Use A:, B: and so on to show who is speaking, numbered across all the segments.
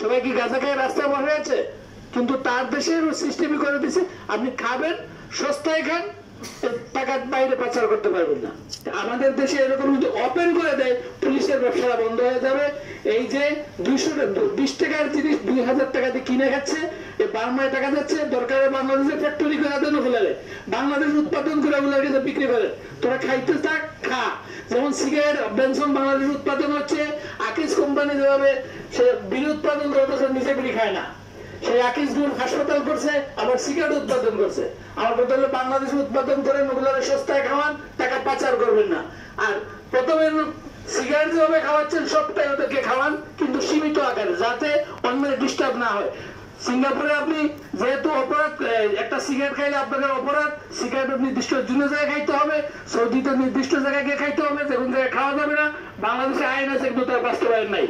A: সবাই কি গাঁজা খেয়ে রাস্তায় বসে আছে? কিন্তু তার দেশের সিস্টেমই করে দিছে, আপনি খাবেন, সস্তায় খান, টাকা বাইরে পাচার করতে পারবেন না। আমাদের দেশে এরকম যদি ওপেন করে দেয়, পুলিশের ব্যবসা বন্ধ হয়ে যাবে। এই যে 220 টাকার জিনিস 2000 টাকা দিয়ে কিনে খাচ্ছে, বার্মায় টাকা যাচ্ছে, দরকারে বাংলাদেশে ফ্যাক্টরি করে দেন, ওগুলো বাংলাদেশ উৎপাদন করে ওগুলো বিক্রি করে। তোরা খাইতে থাক, খা। যেমন সিগারেট বেনসন বাংলাদেশ উৎপাদন হচ্ছে, আকিজ কোম্পানি যেভাবে সে বিল উৎপাদন করে, নিজে বিড়ি খায় না, সেই আকিজ গ্রুপ হাসপাতাল করছে, আবার সিগারেট উৎপাদন করছে। আমার কথা হলো বাংলাদেশ উৎপাদন করেন, ওগুলো সস্তায় খাওয়ান, টাকা পাচার করবেন না। আর প্রথমে সিগারেট যেভাবে খাওয়াচ্ছেন সবটাই ওদেরকে খাওয়ান, কিন্তু সীমিত আকারে, যাতে অন্যের ডিস্টার্ব না হয়। সিঙ্গাপুরে আপনি যেহেতু অপরাধ, একটা সিগারেট খাইলে আপনাদের অপরাধ, সিগারেট নির্দিষ্ট জায়গায় খাইতে হবে, সৌদিতে নির্দিষ্ট জায়গায় গিয়ে খাইতে হবে, যেমন জায়গায় খাওয়া যাবে না। বাংলাদেশে আইন আছে কিন্তু তার বাস্তবায়ন নাই।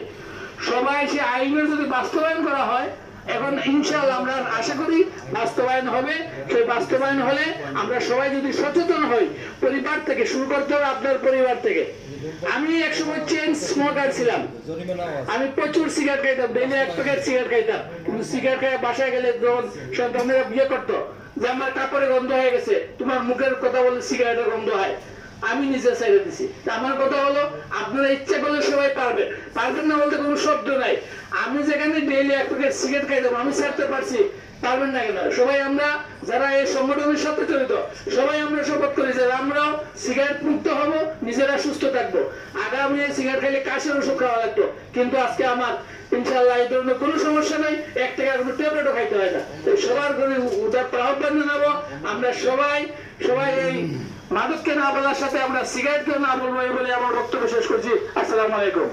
A: সবাই সে আইনের যদি বাস্তবায়ন করা হয়, এখন ইনশাআল্লাহ আমরা আশা করি বাস্তবায়ন হবে। সেই বাস্তবায়ন হলে আমরা সবাই যদি সচেতন হই, পরিবার থেকে শুরু করতে হবে, আপনার পরিবার থেকে। আমি একসময় চেইন স্মোকার ছিলাম, আমি প্রচুর সিগারেট খাইতাম, ডেইলি 1 প্যাকেট সিগারেট খাইতাম। কিন্তু সিগারেট খাই বাসায় গেলে যখন সন্তানরা বিয়ে করতো, যে আমার কাপড়ে গন্ধ হয়ে গেছে, তোমার মুখের কথা বলে সিগারেটের গন্ধ হয়, আমি নিজে ছেড়ে দিছি। আমার কথা হলো, আপনারা ইচ্ছা করলে সবাই পারবেন, পারবেন না বলতে কোনো শব্দ নাই। আমি যেখানে ডেইলি 1 প্যাকেট সিগারেট খাইতাম, আমি ছাড়তে পারছি, পারবেন না কেন? সবাই আমরা যারা এই সংগঠনের সাথে জড়িত, সবাই আমরা শপথ করি যে আমরাও সিগারেট মুক্ত হব, নিজেরা সুস্থ থাকবো। আগামী সিগারেট খাইলে কাশের ওষুধ খাওয়া লাগতো, কিন্তু আজকে আমার ইনশাআল্লাহ এই ধরনের কোনো সমস্যা নাই, 1 টাকা কোনো ট্যাবলেটও খাইতে হয় না। সবার করে ওটা আহ্বান জানাবো, আমরা সবাই এই মাদককে না বলার সাথে আমরা সিগারেটকে না বলবো, এই বলে আমার বক্তব্য শেষ করছি। আসসালামু আলাইকুম।